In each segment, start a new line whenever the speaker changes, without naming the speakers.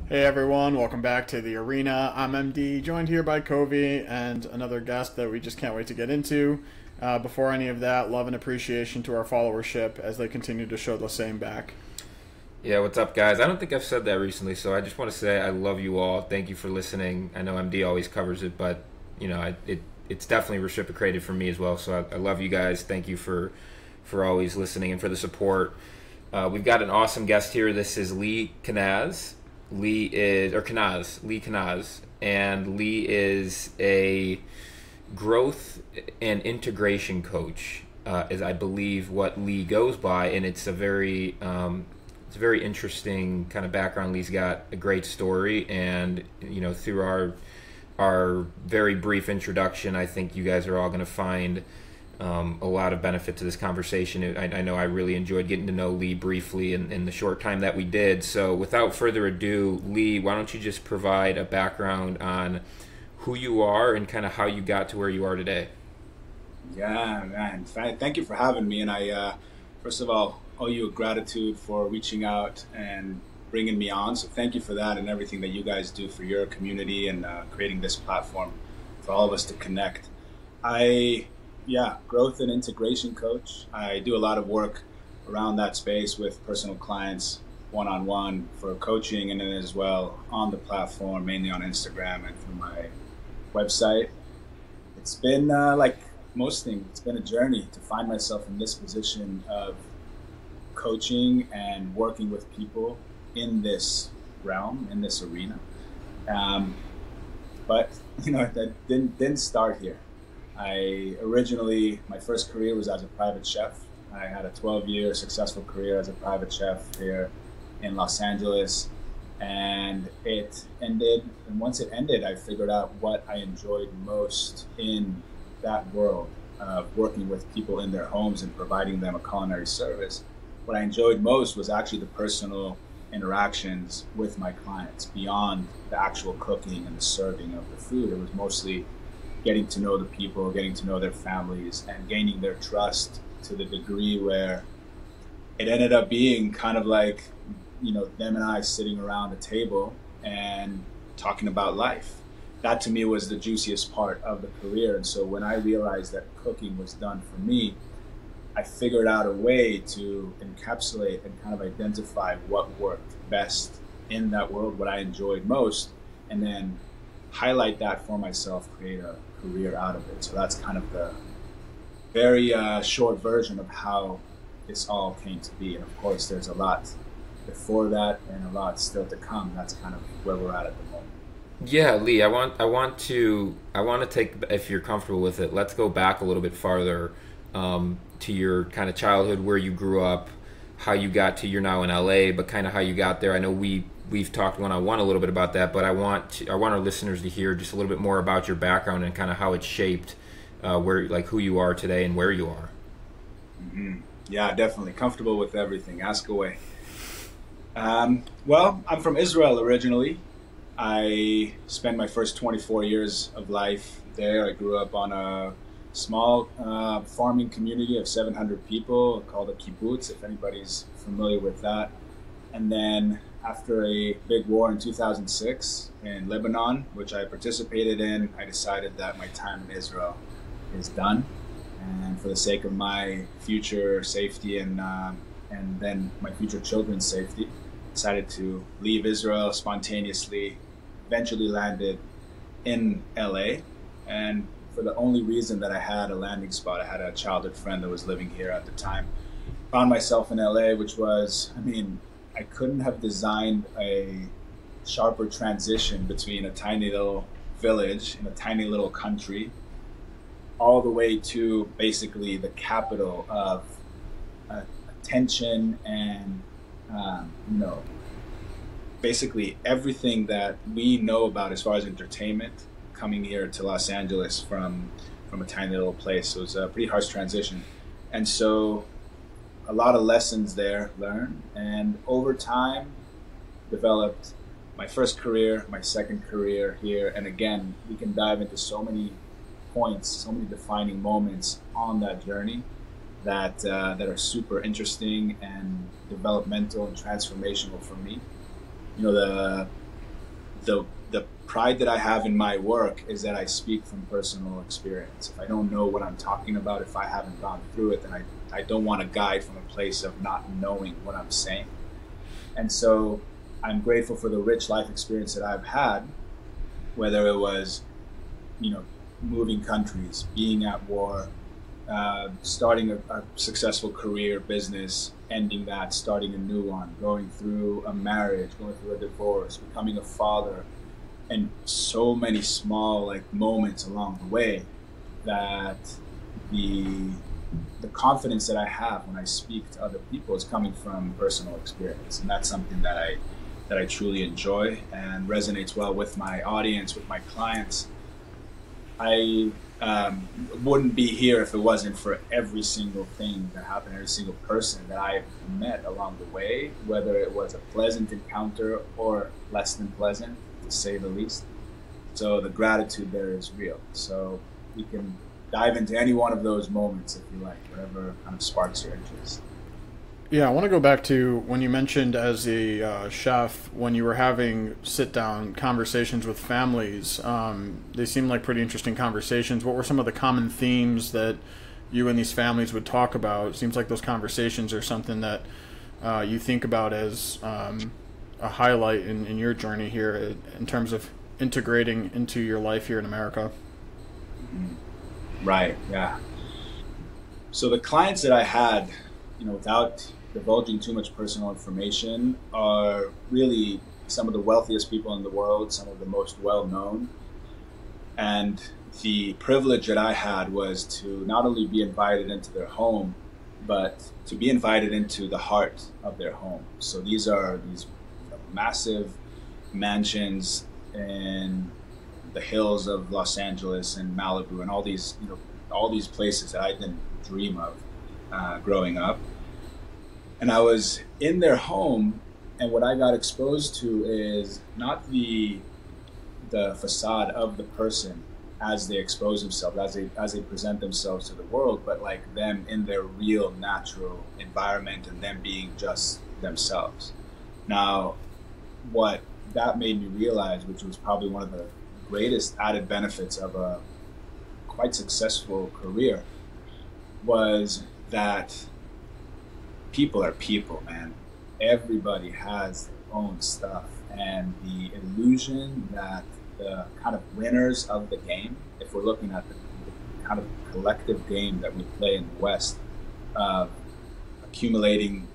Hey everyone, welcome back to the arena. I'm MD, joined here by Covey and another guest that we just can't wait to get into. Before any of that, love and appreciation to our followership as they continue to show the same back.
Yeah, what's up, guys? I don't think I've said that recently, so I just want to say I love you all. Thank you for listening. I know MD always covers it, but it's definitely reciprocated for me as well. So I love you guys. Thank you for always listening and for the support. We've got an awesome guest here. This is Lee Knaz. Lee Knaz, and Lee is a growth and integration coach, is I believe what Lee goes by, and it's a very interesting kind of background. Lee's got a great story, and through our very brief introduction, I think you guys are all going to find a lot of benefit to this conversation. I know I really enjoyed getting to know Lee briefly in the short time that we did. So without further ado, Lee, why don't you just provide a background on who you are and kind of how you got to where you are today?
Yeah, man. Thank you for having me. And I, first of all, owe you a gratitude for reaching out and bringing me on. So thank you for that and everything that you guys do for your community and creating this platform for all of us to connect. Growth and integration coach. I do a lot of work around that space with personal clients, one-on-one for coaching, and then as well on the platform, mainly on Instagram and through my website. It's been like most things, it's been a journey to find myself in this position of coaching and working with people in this realm, in this arena. But that didn't start here. My first career was as a private chef. I had a 12-year successful career as a private chef here in Los Angeles, and it ended. And once it ended, I figured out what I enjoyed most in that world of working with people in their homes and providing them a culinary service. What I enjoyed most was actually the personal interactions with my clients beyond the actual cooking and the serving of the food. It was mostly getting to know the people, getting to know their families, and gaining their trust to the degree where it ended up being kind of like, them and I sitting around a table and talking about life. That to me was the juiciest part of the career. And so when I realized that cooking was done for me, I figured out a way to encapsulate and kind of identify what worked best in that world, what I enjoyed most, and then highlight that for myself, create a career out of it. So that's kind of the very short version of how this all came to be. And of course, there's a lot before that and a lot still to come. That's kind of where we're at the moment.
Yeah, Lee, I want to take, if you're comfortable with it, let's go back a little bit farther to your kind of childhood, where you grew up, how you got to, you're now in LA, but kind of how you got there. I know we've talked one-on-one a little bit about that, but I want our listeners to hear just a little bit more about your background and kind of how it shaped who you are today and where you are.
Mm-hmm. Yeah, definitely. Comfortable with everything. Ask away. Well, I'm from Israel originally. I spent my first 24 years of life there. I grew up on a small farming community of 700 people called a kibbutz, if anybody's familiar with that. And then after a big war in 2006 in Lebanon, which I participated in, I decided that my time in Israel is done. And for the sake of my future safety and then my future children's safety, decided to leave Israel spontaneously, eventually landed in LA. And for the only reason that I had a landing spot, I had a childhood friend that was living here at the time. Found myself in LA, which was, I couldn't have designed a sharper transition between a tiny little village in a tiny little country all the way to basically the capital of attention and, basically everything that we know about as far as entertainment coming here to Los Angeles from a tiny little place. So it was a pretty harsh transition. And so a lot of lessons there learned, and over time developed my first career, my second career here. And again, we can dive into so many points, so many defining moments on that journey that are super interesting and developmental and transformational for me. the pride that I have in my work is that I speak from personal experience. If I don't know what I'm talking about, if I haven't gone through it, then I don't want to guide from a place of not knowing what I'm saying. And so I'm grateful for the rich life experience that I've had, whether it was, moving countries, being at war, starting a successful career, business, ending that, starting a new one, going through a marriage, going through a divorce, becoming a father, and so many small moments along the way that the confidence that I have when I speak to other people is coming from personal experience, and that's something that I truly enjoy and resonates well with my audience, with my clients. I wouldn't be here if it wasn't for every single thing that happened, every single person that I've met along the way, whether it was a pleasant encounter or less than pleasant, to say the least. So the gratitude there is real. So we can dive into any one of those moments if you like, whatever kind of sparks your interest.
Yeah, I want to go back to when you mentioned as a chef, when you were having sit-down conversations with families. They seemed like pretty interesting conversations. What were some of the common themes that you and these families would talk about? It seems like those conversations are something that you think about as a highlight in your journey here in terms of integrating into your life here in America.
Right, yeah. So the clients that I had, without divulging too much personal information, are really some of the wealthiest people in the world, some of the most well-known. And the privilege that I had was to not only be invited into their home, but to be invited into the heart of their home. So these are these massive mansions in the hills of Los Angeles and Malibu and all these places that I didn't dream of growing up. And I was in their home, and what I got exposed to is not the facade of the person as they expose themselves, as they present themselves to the world, but like them in their real natural environment and them being just themselves. Now, what that made me realize, which was probably one of the greatest added benefits of a quite successful career, was that people are people, man. Everybody has their own stuff, and the illusion that the kind of winners of the game, if we're looking at the kind of collective game that we play in the West, accumulating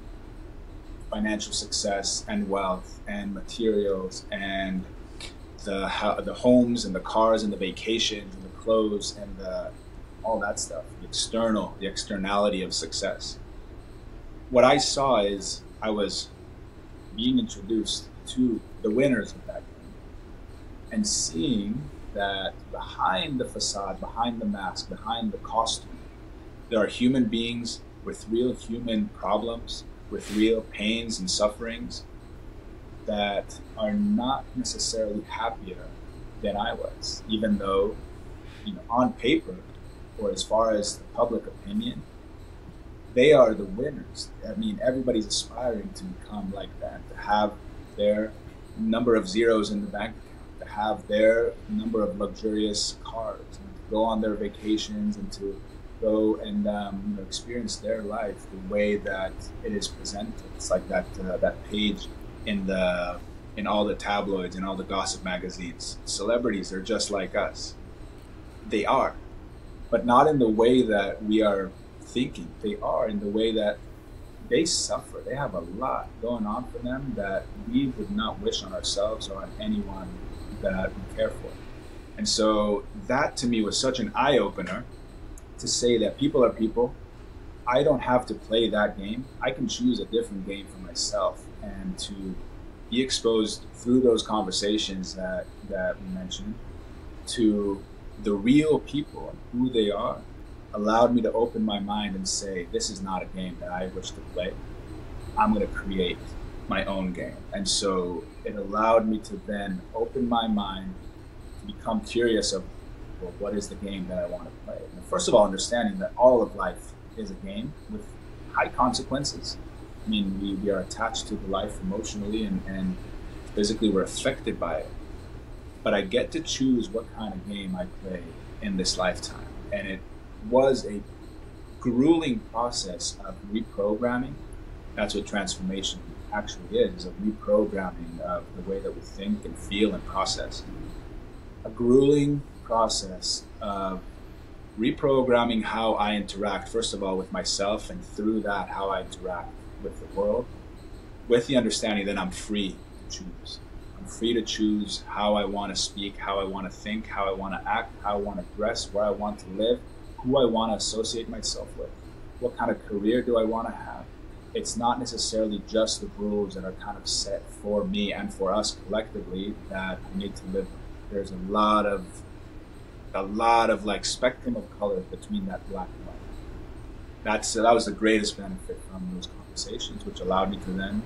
financial success and wealth and materials and the homes and the cars and the vacations and the clothes and all that stuff, the externality of success. What I saw is I was being introduced to the winners of that game and seeing that behind the facade, behind the mask, behind the costume, there are human beings with real human problems, with real pains and sufferings that are not necessarily happier than I was, even though, on paper, or as far as the public opinion, they are the winners. I mean, everybody's aspiring to become like that, to have their number of zeros in the bank account, to have their number of luxurious cars, and to go on their vacations and to go and experience their life the way that it is presented. It's like that page in all the tabloids and all the gossip magazines. Celebrities are just like us. They are, but not in the way that we are thinking. They are in the way that they suffer. They have a lot going on for them that we would not wish on ourselves or on anyone that we care for. And so that to me was such an eye-opener, to say that people are people. I don't have to play that game. I can choose a different game for myself, and to be exposed through those conversations that we mentioned to the real people and who they are, allowed me to open my mind and say, this is not a game that I wish to play. I'm going to create my own game. And so it allowed me to then open my mind to become curious of, well, what is the game that I want to play? And first of all, understanding that all of life is a game with high consequences. I mean, we are attached to the life emotionally and physically we're affected by it. but I get to choose what kind of game I play in this lifetime. And it was a grueling process of reprogramming. That's what transformation actually is, a reprogramming of the way that we think and feel and process. A grueling process of reprogramming how I interact, first of all, with myself, and through that, how I interact with the world, with the understanding that I'm free to choose. I'm free to choose how I want to speak, how I want to think, how I want to act, how I want to dress, where I want to live, who I want to associate myself with, what kind of career do I want to have. It's not necessarily just the rules that are kind of set for me and for us collectively that I need to live with. There's a lot of like spectrum of color between that black and white. That was the greatest benefit from those conversations, which allowed me to then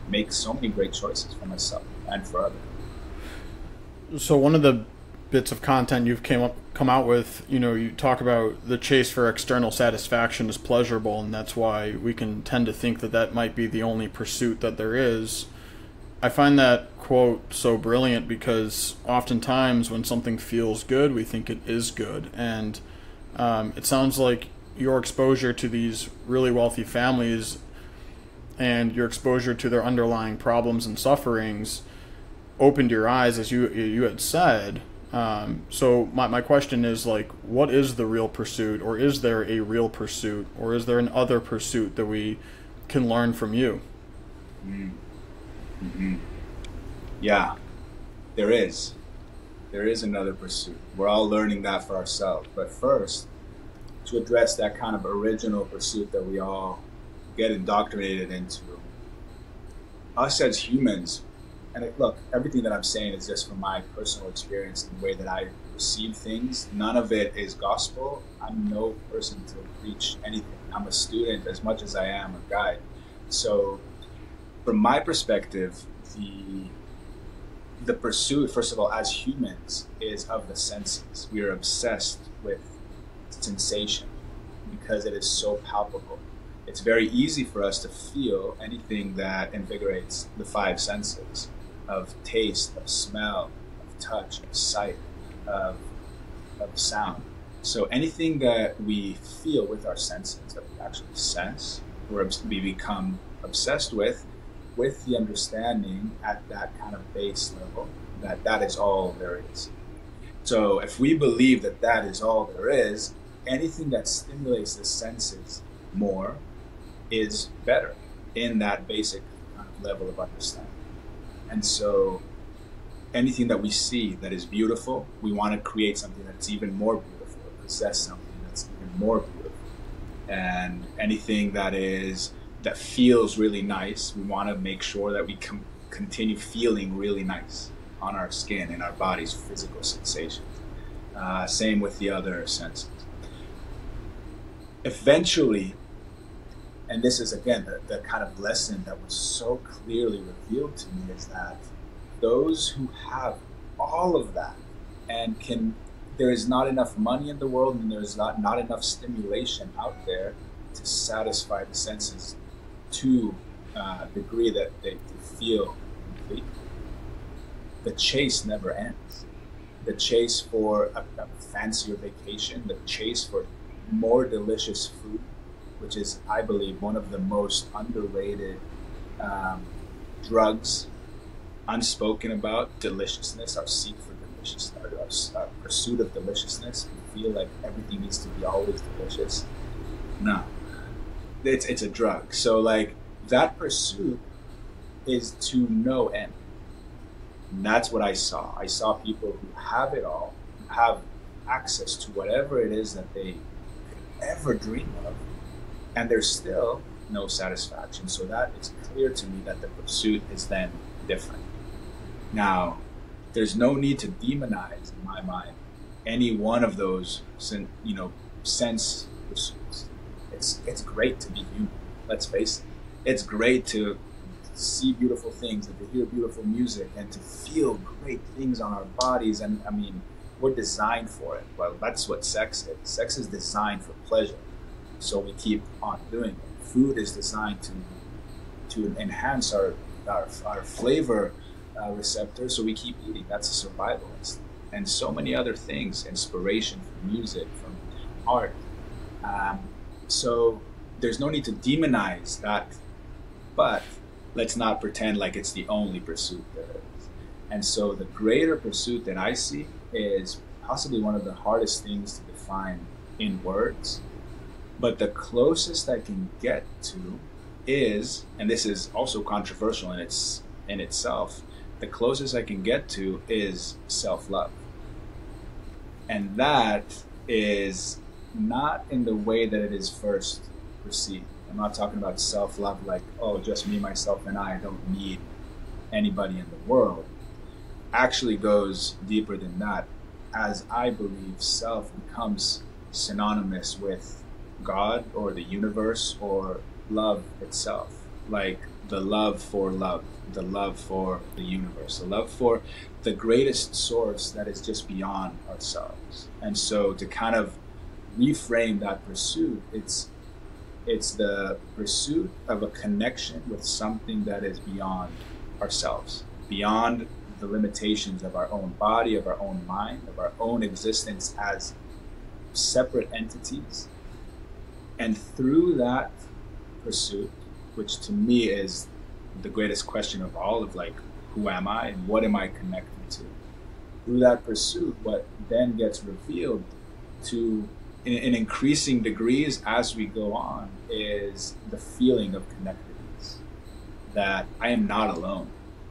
make so many great choices for myself and for others.
So one of the bits of content you've come out with, you talk about the chase for external satisfaction is pleasurable, and that's why we can tend to think that that might be the only pursuit that there is. I find that quote so brilliant because oftentimes when something feels good, we think it is good. And it sounds like your exposure to these really wealthy families and your exposure to their underlying problems and sufferings opened your eyes, as you had said. So my question is, like, what is the real pursuit, or is there a real pursuit, or is there an other pursuit that we can learn from you?
Mm-hmm. Yeah, there is another pursuit. We're all learning that for ourselves. But first, to address that kind of original pursuit that we all get indoctrinated into, us as humans, and look, everything that I'm saying is just from my personal experience and the way that I perceive things. None of it is gospel. I'm no person to preach anything. I'm a student as much as I am a guide. So from my perspective, the pursuit, first of all, as humans, is of the senses. We are obsessed with sensation because it is so palpable. It's very easy for us to feel anything that invigorates the five senses of taste, of smell, of touch, of sight, of sound. So anything that we feel with our senses, that we actually sense, we become obsessed with the understanding at that kind of base level that that is all there is. So if we believe that that is all there is, anything that stimulates the senses more is better in that basic kind of level of understanding. And so anything that we see that is beautiful, we want to create something that's even more beautiful, or possess something that's even more beautiful. And anything that feels really nice, we want to make sure that we continue feeling really nice on our skin, in our body's physical sensations. Same with the other senses. Eventually, and this is again the kind of lesson that was so clearly revealed to me, is that those who have all of that and there is not enough money in the world, and there's not enough stimulation out there to satisfy the senses to a degree that they feel complete. The chase never ends. The chase for a fancier vacation, the chase for more delicious food, which is, I believe, one of the most underrated drugs, unspoken about, deliciousness, our seek for deliciousness, our pursuit of deliciousness. We feel like everything needs to be always delicious. No, it's a drug. So like that pursuit is to no end. And that's what I saw. I saw people who have it all, who have access to whatever it is that they could ever dream of, and there's still no satisfaction. So that it's clear to me that the pursuit is then different. Now, there's no need to demonize, in my mind, any one of those, sense pursuits. It's great to be human. Let's face it. It's great to see beautiful things and to hear beautiful music and to feel great things on our bodies. And I mean, we're designed for it. Well, that's what sex is. Sex is designed for pleasure. So we keep on doing it. Food is designed to enhance our flavor receptor, so we keep eating. That's a survivalist. And so many other things, inspiration from music, from art. So there's no need to demonize that, but let's not pretend like it's the only pursuit there is. And so the greater pursuit that I see is possibly one of the hardest things to define in words, but the closest I can get to is, and this is also controversial in itself, the closest I can get to is self-love. And that is not in the way that it is first perceived. I'm not talking about self-love like, oh, just me, myself, and I don't need anybody in the world. Actually goes deeper than that, as I believe self becomes synonymous with God or the universe or love itself, like the love for the universe, the love for the greatest source that is just beyond ourselves. And so to kind of reframe that pursuit, it's the pursuit of a connection with something that is beyond ourselves, beyond the limitations of our own body, of our own mind, of our own existence as separate entities. And through that pursuit, which to me is the greatest question of all, of like, who am I and what am I connected to? Through that pursuit, what then gets revealed to in increasing degrees as we go on is the feeling of connectedness, that I am not alone.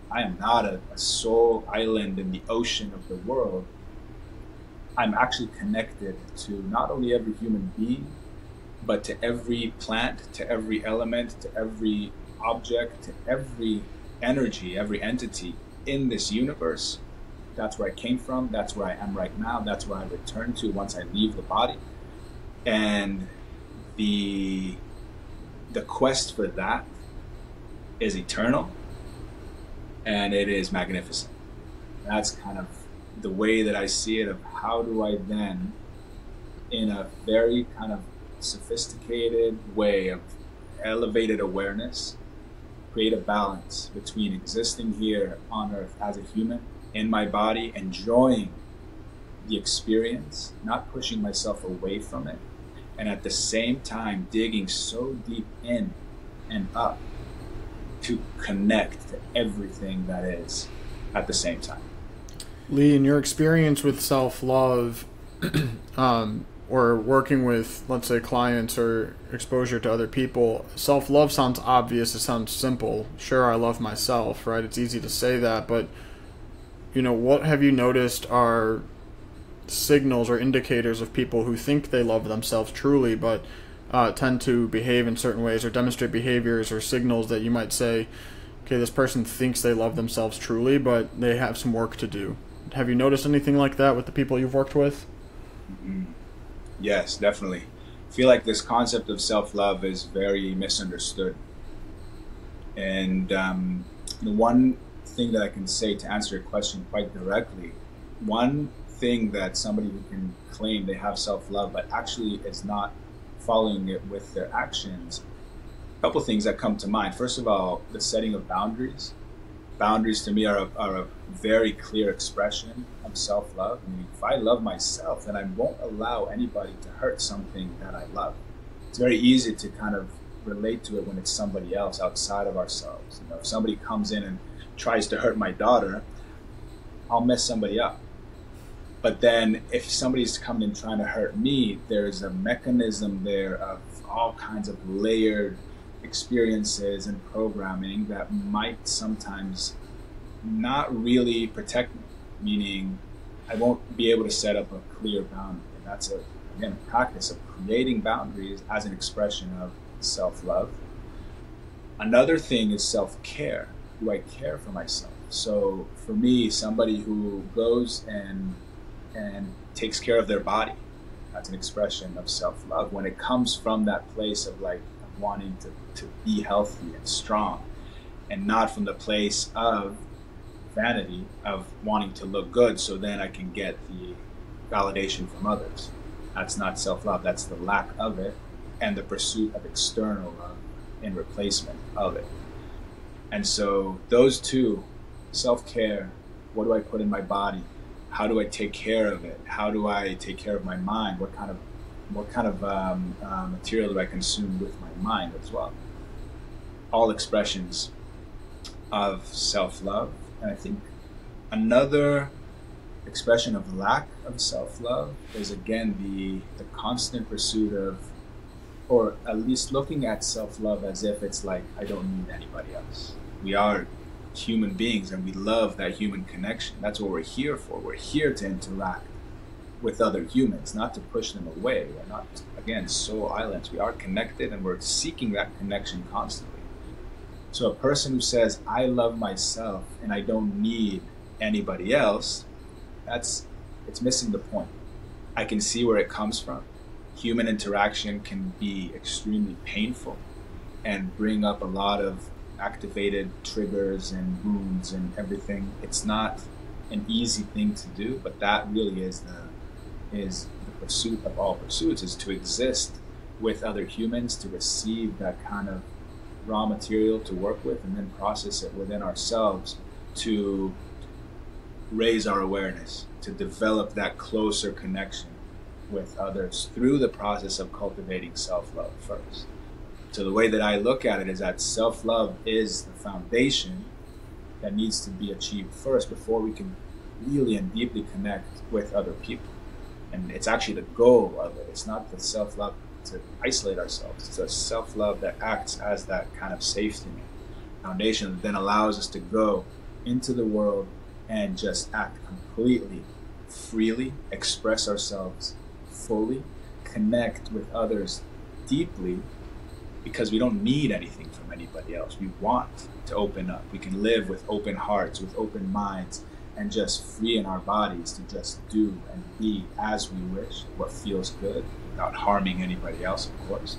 I am not a sole island in the ocean of the world. I'm actually connected to not only every human being, but to every plant, to every element, to every object, to every energy, every entity in this universe. That's where I came from. That's where I am right now. That's where I return to once I leave the body. And the quest for that is eternal, and it is magnificent. That's kind of the way that I see it, of how do I then, in a very kind of sophisticated way of elevated awareness, create a balance between existing here on earth as a human, in my body, enjoying the experience, not pushing myself away from it, and at the same time digging so deep in and up to connect to everything that is at the same time.
Lee, in your experience with self-love, or working with, let's say, clients or exposure to other people, self-love sounds obvious, it sounds simple. Sure, I love myself, right? It's easy to say that, but, you know, what have you noticed are signals or indicators of people who think they love themselves truly, but tend to behave in certain ways or demonstrate behaviors or signals that you might say, okay, this person thinks they love themselves truly, but they have some work to do. Have you noticed anything like that with the people you've worked with?
Mm-hmm. Yes, definitely. I feel like this concept of self-love is very misunderstood. And the one thing that I can say to answer your question quite directly, one thing that somebody who can claim they have self-love but actually is not following it with their actions, a couple things that come to mind. First of all, the setting of boundaries. Boundaries to me are a very clear expression of self-love. I mean, if I love myself, then I won't allow anybody to hurt something that I love. It's very easy to kind of relate to it when it's somebody else outside of ourselves. You know, if somebody comes in and tries to hurt my daughter, I'll mess somebody up. But then if somebody's coming in trying to hurt me, there's a mechanism there of all kinds of layered experiences and programming that might sometimes not really protect me, meaning I won't be able to set up a clear boundary. And that's again a practice of creating boundaries as an expression of self-love. Another thing is self-care. Do I care for myself? So for me, somebody who goes and takes care of their body, that's an expression of self-love. When it comes from that place of like wanting to be healthy and strong, and not from the place of vanity of wanting to look good so then I can get the validation from others. That's not self-love. That's the lack of it and the pursuit of external love in replacement of it. And so those two self-care. What do I put in my body? How do I take care of it? How do I take care of my mind? What kind of material do I consume with my mind as well? All expressions of self-love. And I think another expression of lack of self-love is, again, the constant pursuit of, or at least looking at self-love as if it's like, I don't need anybody else. We are human beings and we love that human connection. That's what we're here for. We're here to interact with other humans, not to push them away. We're not, again, soul islands. We are connected and we're seeking that connection constantly. So a person who says, I love myself and I don't need anybody else, it's missing the point. I can see where it comes from. Human interaction can be extremely painful and bring up a lot of activated triggers and wounds and everything. It's not an easy thing to do, but that really is the pursuit of all pursuits, is to exist with other humans, to receive that kind of raw material to work with and then process it within ourselves, to raise our awareness, to develop that closer connection with others through the process of cultivating self-love first. So the way that I look at it is that self-love is the foundation that needs to be achieved first before we can really and deeply connect with other people. And it's actually the goal of it. It's not the self-love to isolate ourselves. It's a self-love that acts as that kind of safety net, foundation that then allows us to go into the world and just act completely freely, express ourselves fully, connect with others deeply, because we don't need anything from anybody else. We want to open up. We can live with open hearts, with open minds, and just free in our bodies to just do and be as we wish, what feels good, without harming anybody else, of course.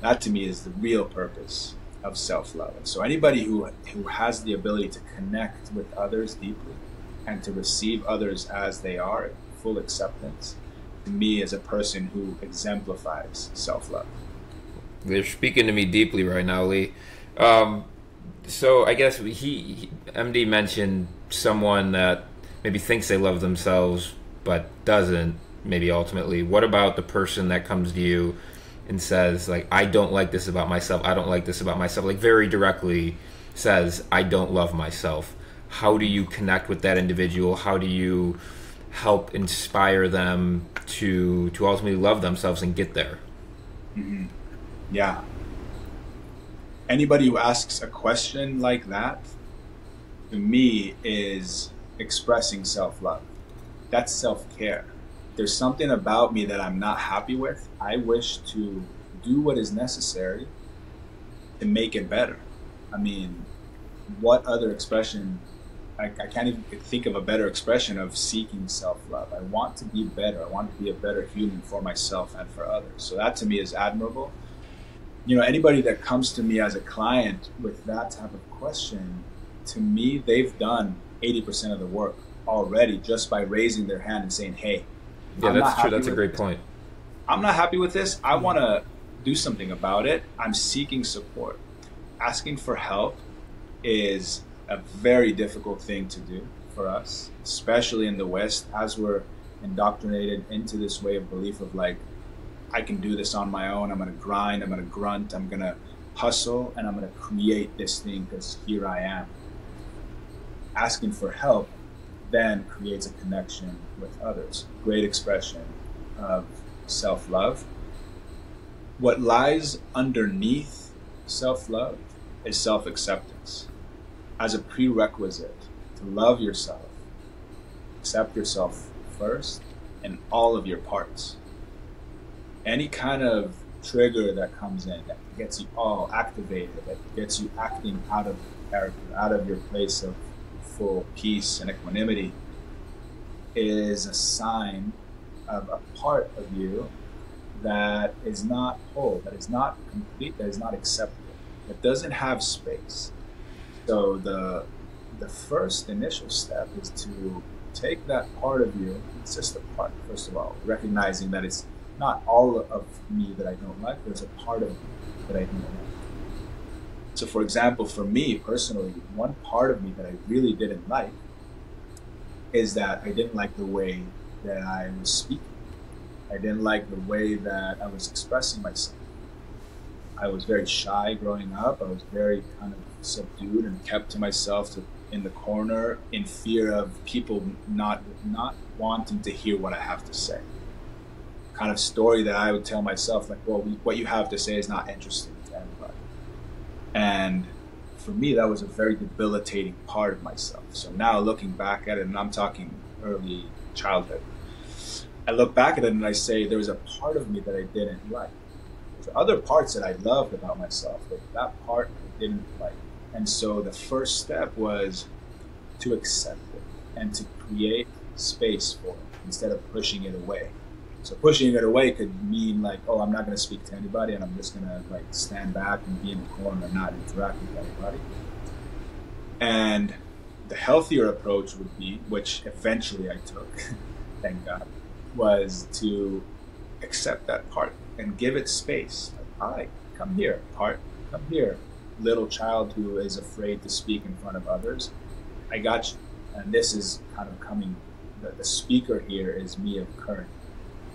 That to me is the real purpose of self-love. And so anybody who has the ability to connect with others deeply and to receive others as they are, full acceptance, to me is a person who exemplifies self-love.
They're speaking to me deeply right now, Lee. So I guess MD mentioned someone that maybe thinks they love themselves but doesn't, maybe ultimately. What about the person that comes to you and says, like, I don't like this about myself, I don't like this about myself, like very directly says, I don't love myself? How do you connect with that individual? How do you help inspire them to ultimately love themselves and get there?
Mm-hmm. Yeah. Anybody who asks a question like that, to me, is expressing self-love. That's self-care. There's something about me that I'm not happy with. I wish to do what is necessary to make it better. I mean, what other expression? I can't even think of a better expression of seeking self-love. I want to be better. I want to be a better human for myself and for others. So that to me is admirable. You know, anybody that comes to me as a client with that type of question, to me, they've done 80% of the work already just by raising their hand and saying, hey,
yeah, that's true. That's a great point.
I'm not happy with this. I want to do something about it. I'm seeking support. Asking for help is a very difficult thing to do for us, especially in the West, as we're indoctrinated into this way of belief of like, I can do this on my own. I'm going to grind. I'm going to grunt. I'm going to hustle, and I'm going to create this thing because here I am. Asking for help then creates a connection with others. Great expression of self-love. What lies underneath self-love is self-acceptance. As a prerequisite to love yourself, accept yourself first in all of your parts. Any kind of trigger that comes in that gets you all activated, that gets you acting out of character, out of your place of full peace and equanimity, is a sign of a part of you that is not whole, that is not complete, that is not acceptable, that doesn't have space. So the first initial step is to take that part of you, it's just a part, first of all, recognizing that it's not all of me that I don't like, there's a part of me that I don't like. So for example, for me personally, one part of me that I really didn't like is that I didn't like the way that I was speaking. I didn't like the way that I was expressing myself. I was very shy growing up. I was very kind of subdued and kept to myself in the corner in fear of people not wanting to hear what I have to say. Kind of story that I would tell myself, like, well, what you have to say is not interesting to anybody. And for me, that was a very debilitating part of myself. So now looking back at it, and I'm talking early childhood, I look back at it and I say there was a part of me that I didn't like. There were other parts that I loved about myself, but that part I didn't like. And so the first step was to accept it and to create space for it instead of pushing it away. So pushing it away could mean like, oh, I'm not going to speak to anybody and I'm just going to like stand back and be in the corner and not interact with anybody. And the healthier approach would be, which eventually I took, thank God, was to accept that part and give it space. Like, all right, come here, part, come here. Little child who is afraid to speak in front of others, I got you. And this is kind of coming, the speaker here is me of current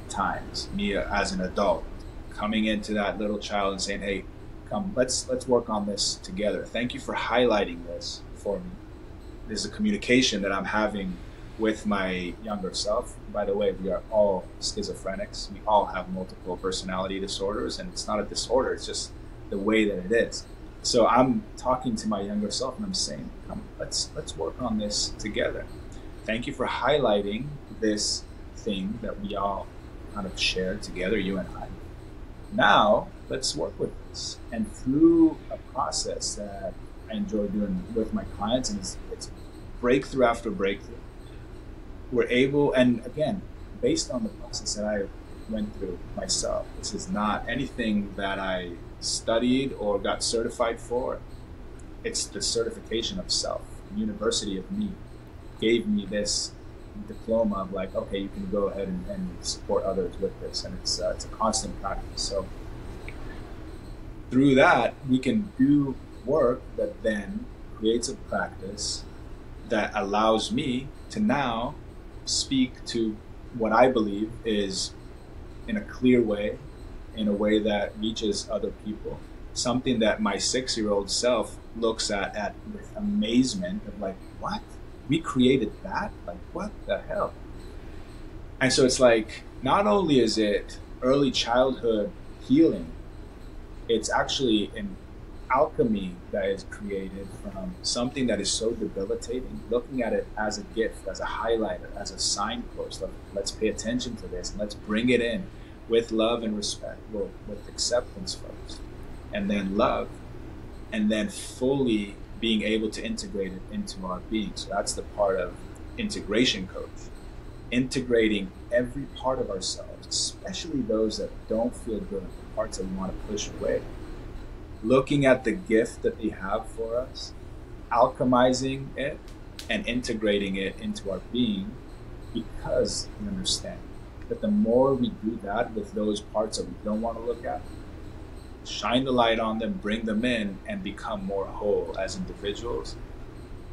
times, me as an adult, coming into that little child and saying, hey, come, let's work on this together. Thank you for highlighting this for me. This is a communication that I'm having with my younger self. By the way, we are all schizophrenics. We all have multiple personality disorders, and it's not a disorder, it's just the way that it is. So I'm talking to my younger self and I'm saying, come, let's work on this together. Thank you for highlighting this thing that we all kind of shared together, you and I. Now, let's work with this. And through a process that I enjoy doing with my clients, and it's breakthrough after breakthrough, we're able, and again, based on the process that I went through myself, this is not anything that I studied or got certified for. It's the certification of self. The University of Me gave me this diploma of like, okay, you can go ahead and support others with this, and it's a constant practice. So through that, we can do work that then creates a practice that allows me to now speak to what I believe is in a clear way, in a way that reaches other people. Something that my 6-year-old self looks at with amazement of like, what? We created that? Like, what the hell? And so it's like, not only is it early childhood healing, it's actually an alchemy that is created from something that is so debilitating, looking at it as a gift, as a highlighter, as a signpost of let's pay attention to this and let's bring it in with love and respect, well, with acceptance first, and then love, and then fully being able to integrate it into our being. So that's the part of integration coach, integrating every part of ourselves, especially those that don't feel good, the parts that we want to push away. Looking at the gift that they have for us, alchemizing it, and integrating it into our being, because we understand that the more we do that with those parts that we don't want to look at, shine the light on them, bring them in, and become more whole as individuals.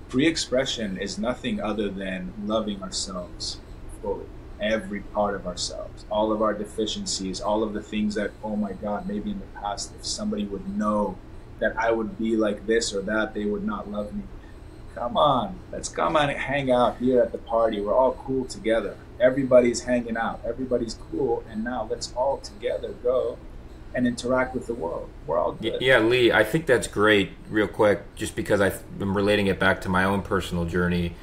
Free expression is nothing other than loving ourselves fully, every part of ourselves, all of our deficiencies, all of the things that, oh my God, maybe in the past, if somebody would know that I would be like this or that, they would not love me. Come on, let's come on and hang out here at the party. We're all cool together. Everybody's hanging out. Everybody's cool. And now let's all together go and interact with the world. We're all good.
Yeah, Lee, I think that's great, real quick, just because I'm relating it back to my own personal journey.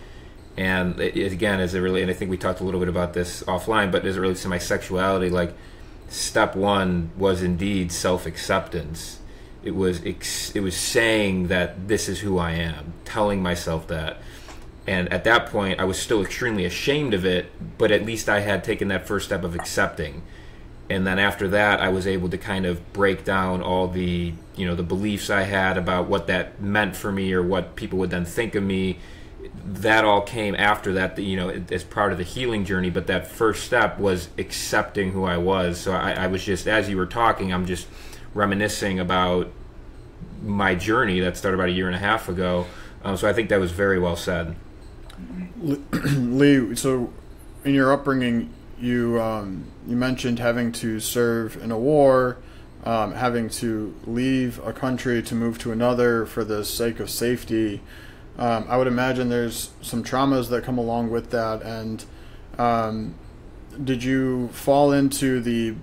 And again, as it relates, and I think we talked a little bit about this offline, but as it relates to my sexuality, like step one was indeed self-acceptance. It was saying that this is who I am, telling myself that. And at that point, I was still extremely ashamed of it, but at least I had taken that first step of accepting. And then after that, I was able to kind of break down all the, the beliefs I had about what that meant for me or what people would then think of me. That all came after that, as part of the healing journey. But that first step was accepting who I was. So I was just, as you were talking, I'm just reminiscing about my journey that started about a year and a half ago. So I think that was very well said.
Lee, so in your upbringing, you mentioned having to serve in a war, having to leave a country to move to another for the sake of safety. I would imagine there's some traumas that come along with that. And did you fall into the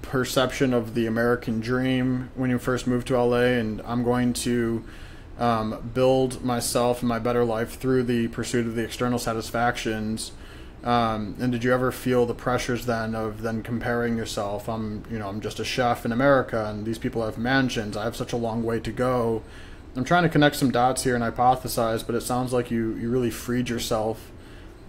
perception of the American dream when you first moved to LA, and I'm going to build myself and my better life through the pursuit of the external satisfactions? And did you ever feel the pressures then of comparing yourself? I'm just a chef in America, and these people have mansions. I have such a long way to go. I'm trying to connect some dots here and hypothesize, but it sounds like you really freed yourself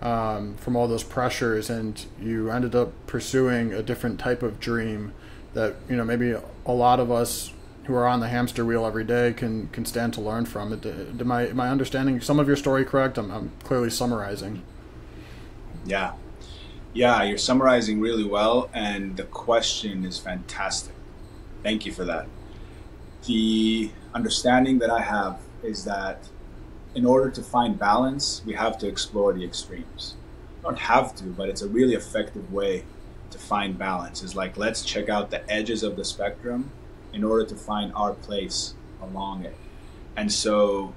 from all those pressures, and you ended up pursuing a different type of dream that maybe a lot of us who are on the hamster wheel every day can stand to learn from. Am I understanding some of your story correct? I'm clearly summarizing.
Yeah, you're summarizing really well, and the question is fantastic. Thank you for that. The understanding that I have is that in order to find balance, we have to explore the extremes. We don't have to, but it's a really effective way to find balance. Is like, let's check out the edges of the spectrum in order to find our place along it. And so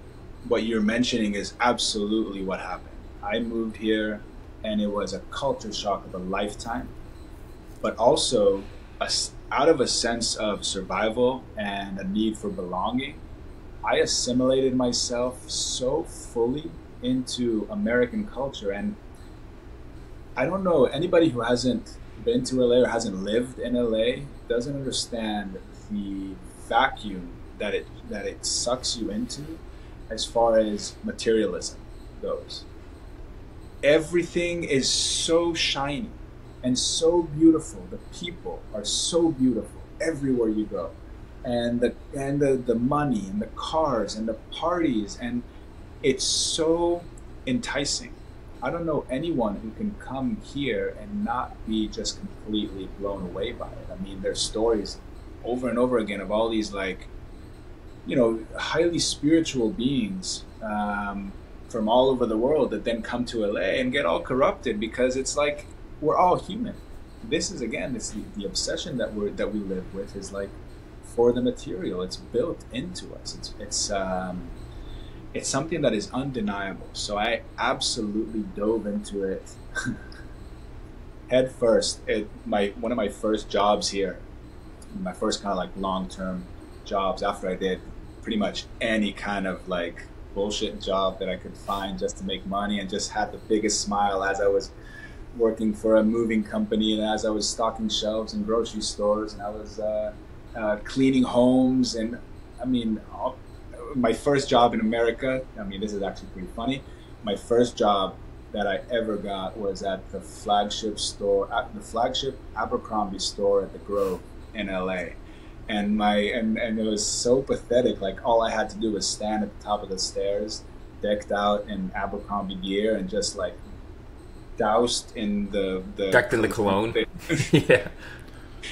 what you're mentioning is absolutely what happened. I moved here, and it was a culture shock of a lifetime, but also out of a sense of survival and a need for belonging. I assimilated myself so fully into American culture. And I don't know, anybody who hasn't been to LA or hasn't lived in LA doesn't understand the vacuum that it sucks you into as far as materialism goes. Everything is so shiny and so beautiful. The people are so beautiful everywhere you go, and the money and the cars and the parties, and it's so enticing. I don't know anyone who can come here and not be just completely blown away by it. I mean, there's stories over and over again of all these highly spiritual beings from all over the world that then come to LA and get all corrupted, because it's like, we're all human. This is, again, the obsession that we live with is like for the material. It's built into us. It's something that is undeniable. So I absolutely dove into it head first. One of my first jobs here, my first kind of like long-term jobs after I did pretty much any kind of like bullshit job that I could find just to make money, and just had the biggest smile as I was working for a moving company, and as I was stocking shelves in grocery stores, and I was cleaning homes. And I mean, my first job in America, I mean, this is actually pretty funny. My first job that I ever got was at the flagship Abercrombie store at the Grove in LA. And it was so pathetic. Like, all I had to do was stand at the top of the stairs, decked out in Abercrombie gear, and just like doused in the
decked in the cologne. Yeah,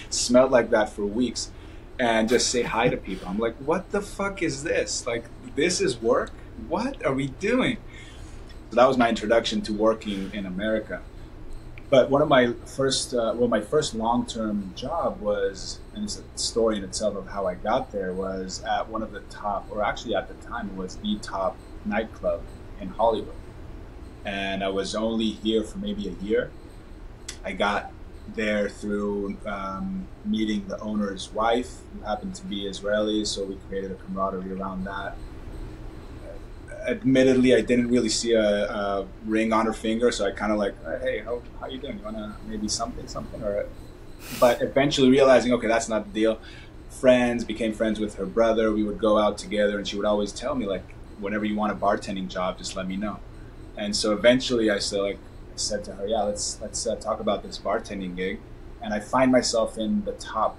smelled like that for weeks, and just say hi to people. I'm like, what the fuck is this? Like, this is work? What are we doing? So that was my introduction to working in America. But one of my first, my first long-term job was, and it's a story in itself of how I got there, was at one of the top, or actually at the time it was the top nightclub in Hollywood. And I was only here for maybe a year. I got there through meeting the owner's wife, who happened to be Israeli, so we created a camaraderie around that. Admittedly, I didn't really see a ring on her finger, so I kind of like, hey, how you doing? You wanna maybe something? But eventually realizing, okay, that's not the deal. Became friends with her brother. We would go out together, and she would always tell me, like, whenever you want a bartending job, just let me know. And so eventually I said to her, yeah, let's talk about this bartending gig. And I find myself in the top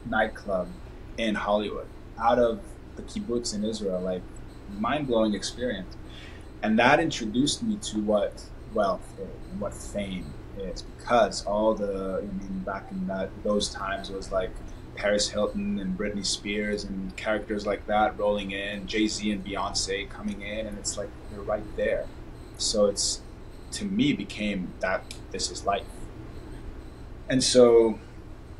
nightclub in Hollywood, out of the kibbutz in Israel, like, mind-blowing experience. And that introduced me to what wealth is and what fame is, because back in those times, it was like Paris Hilton and Britney Spears and characters like that rolling in, Jay-Z and Beyonce coming in, and it's like they're right there. So it's, to me, became that this is life. And so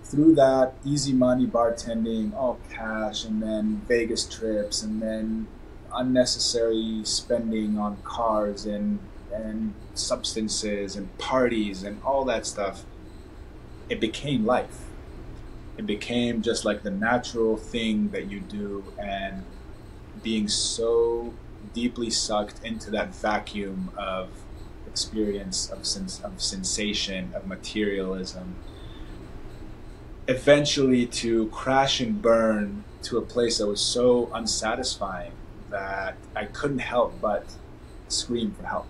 through that, easy money bartending, all cash, and then Vegas trips, and then unnecessary spending on cars and substances and parties and all that stuff, it became life. It became just like the natural thing that you do, and being so deeply sucked into that vacuum of experience, of sensation, of materialism, eventually to crash and burn to a place that was so unsatisfying that I couldn't help but scream for help.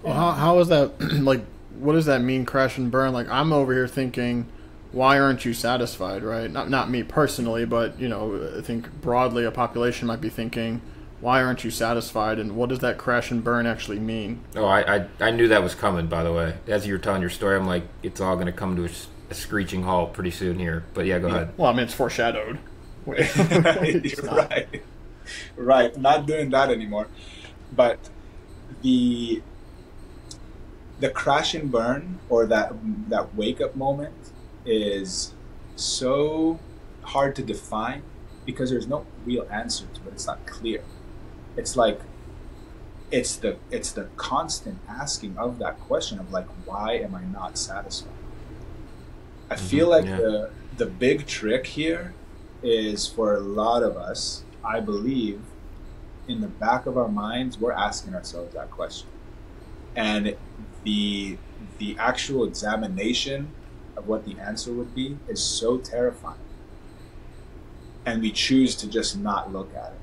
Well, how is that, like, what does that mean, crash and burn? Like, I'm over here thinking, why aren't you satisfied, right? Not me personally, but, you know, I think broadly a population might be thinking, why aren't you satisfied? And what does that crash and burn actually mean?
Oh, I knew that was coming, by the way. As you were telling your story, I'm like, it's all going to come to a screeching halt pretty soon here. But yeah, go ahead.
Well, I mean, it's foreshadowed.
Right. Not doing that anymore. But the crash and burn, or that wake up moment, is so hard to define because there's no real answer to it. It's not clear. It's like it's the constant asking of that question of like, why am I not satisfied? I feel like the big trick here is, for a lot of us, I believe, in the back of our minds, we're asking ourselves that question. And the actual examination of what the answer would be is so terrifying. And we choose to just not look at it.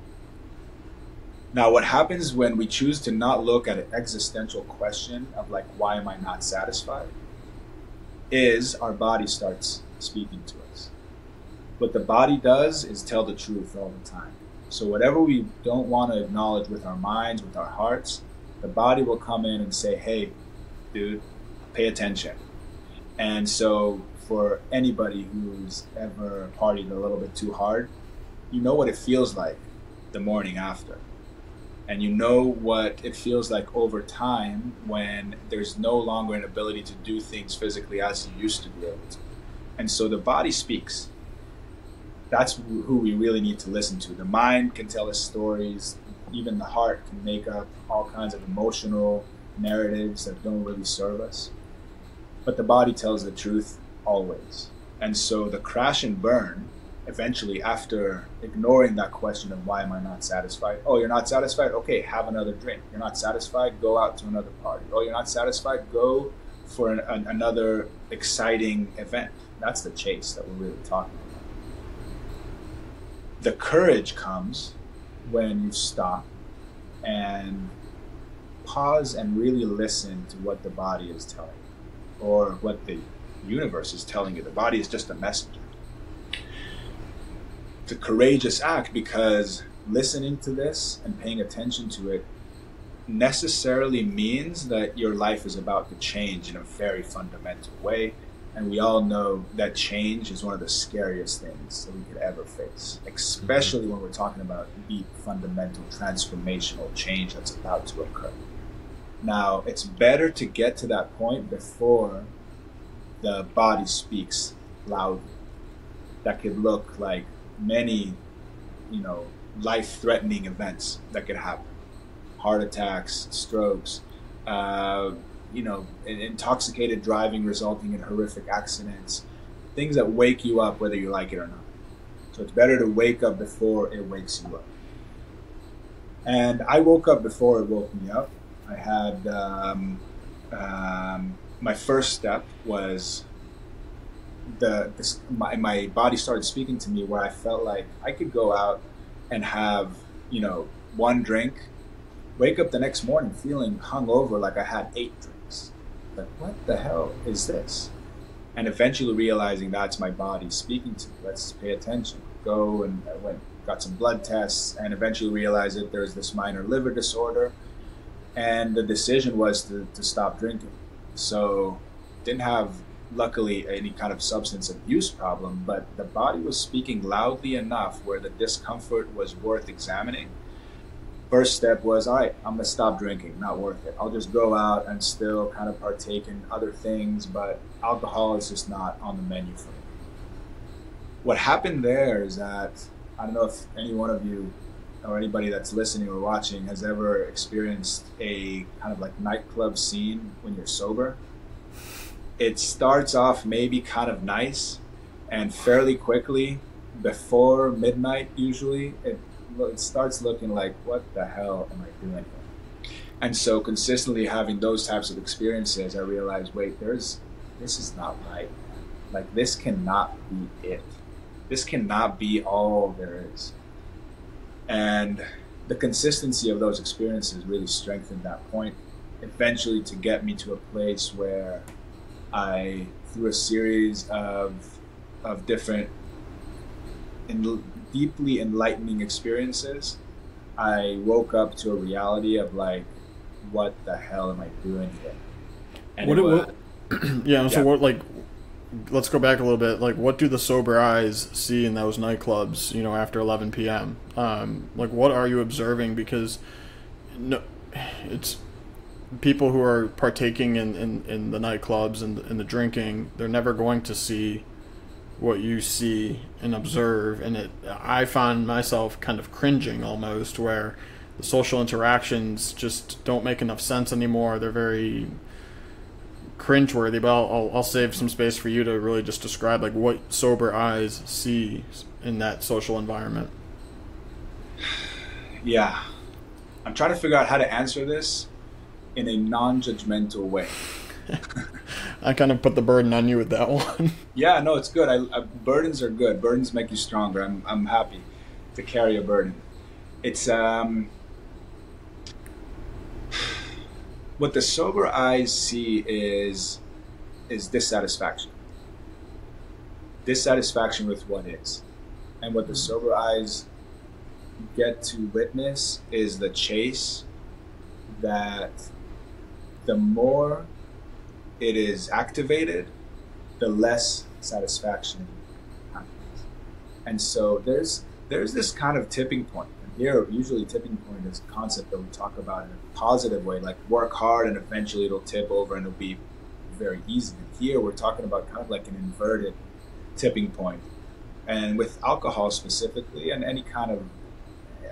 Now, what happens when we choose to not look at an existential question of like, why am I not satisfied, is our body starts speaking to us. What the body does is tell the truth all the time. So whatever we don't want to acknowledge with our minds, with our hearts, the body will come in and say, hey, dude, pay attention. And so for anybody who's ever partied a little bit too hard, you know what it feels like the morning after. And you know what it feels like over time when there's no longer an ability to do things physically as you used to be able to. And so the body speaks. That's who we really need to listen to. The mind can tell us stories. Even the heart can make up all kinds of emotional narratives that don't really serve us. But the body tells the truth always. And so the crash and burn, eventually, after ignoring that question of why am I not satisfied? Oh, you're not satisfied? Okay, have another drink. You're not satisfied? Go out to another party. Oh, you're not satisfied? Go for another exciting event. That's the chase that we're really talking about. The courage comes when you stop and pause and really listen to what the body is telling you, or what the universe is telling you. The body is just a messenger. It's a courageous act because listening to this and paying attention to it necessarily means that your life is about to change in a very fundamental way. And we all know that change is one of the scariest things that we could ever face, especially when we're talking about deep, fundamental, transformational change that's about to occur. Now, it's better to get to that point before the body speaks loudly. That could look like many, life-threatening events that could happen. Heart attacks, strokes, intoxicated driving resulting in horrific accidents, things that wake you up whether you like it or not. So it's better to wake up before it wakes you up. And I woke up before it woke me up. I had my first step was my body started speaking to me, where I felt like I could go out and have one drink, wake up the next morning feeling hungover like I had 8 drinks. Like, what the hell is this? And eventually realizing that's my body speaking to me. Let's pay attention. Go and I got some blood tests, and eventually realized that there's this minor liver disorder. And the decision was to stop drinking. So didn't have luckily any kind of substance abuse problem, but the body was speaking loudly enough where the discomfort was worth examining. First step was, all right, I'm gonna stop drinking, not worth it. I'll just go out and still kind of partake in other things, but alcohol is just not on the menu for me. What happened there is that, I don't know if any one of you or anybody that's listening or watching has ever experienced a kind of like nightclub scene when you're sober. It starts off maybe kind of nice, and fairly quickly, before midnight usually, it starts looking like, what the hell am I doing here? And so consistently having those types of experiences, I realized, wait, this is not right. Like, this cannot be it. This cannot be all there is. And the consistency of those experiences really strengthened that point, eventually to get me to a place where I, through a series of different deeply enlightening experiences, I woke up to a reality of like, what the hell am I doing here? And
yeah. So what, like, let's go back a little bit. Like, what do the sober eyes see in those nightclubs, you know, after 11 p.m.? Like, what are you observing? Because no, it's people who are partaking in the nightclubs and the drinking, they're never going to see what you see and observe. And I find myself kind of cringing almost, where the social interactions just don't make enough sense anymore. They're very cringeworthy, but I'll save some space for you to really just describe like what sober eyes see in that social environment.
Yeah, I'm trying to figure out how to answer this in a non-judgmental way.
I kind of put the burden on you with that one.
Yeah, no, it's good. Burdens are good. Burdens make you stronger. I'm happy to carry a burden. It's what the sober eyes see is dissatisfaction. Dissatisfaction with what is. And what the sober eyes get to witness is the chase that the more it is activated, the less satisfaction happens. And so there's this kind of tipping point. And here, usually tipping point is a concept that we talk about in a positive way, like work hard and eventually it'll tip over and it'll be very easy. And here we're talking about kind of like an inverted tipping point. And with alcohol specifically, and any kind of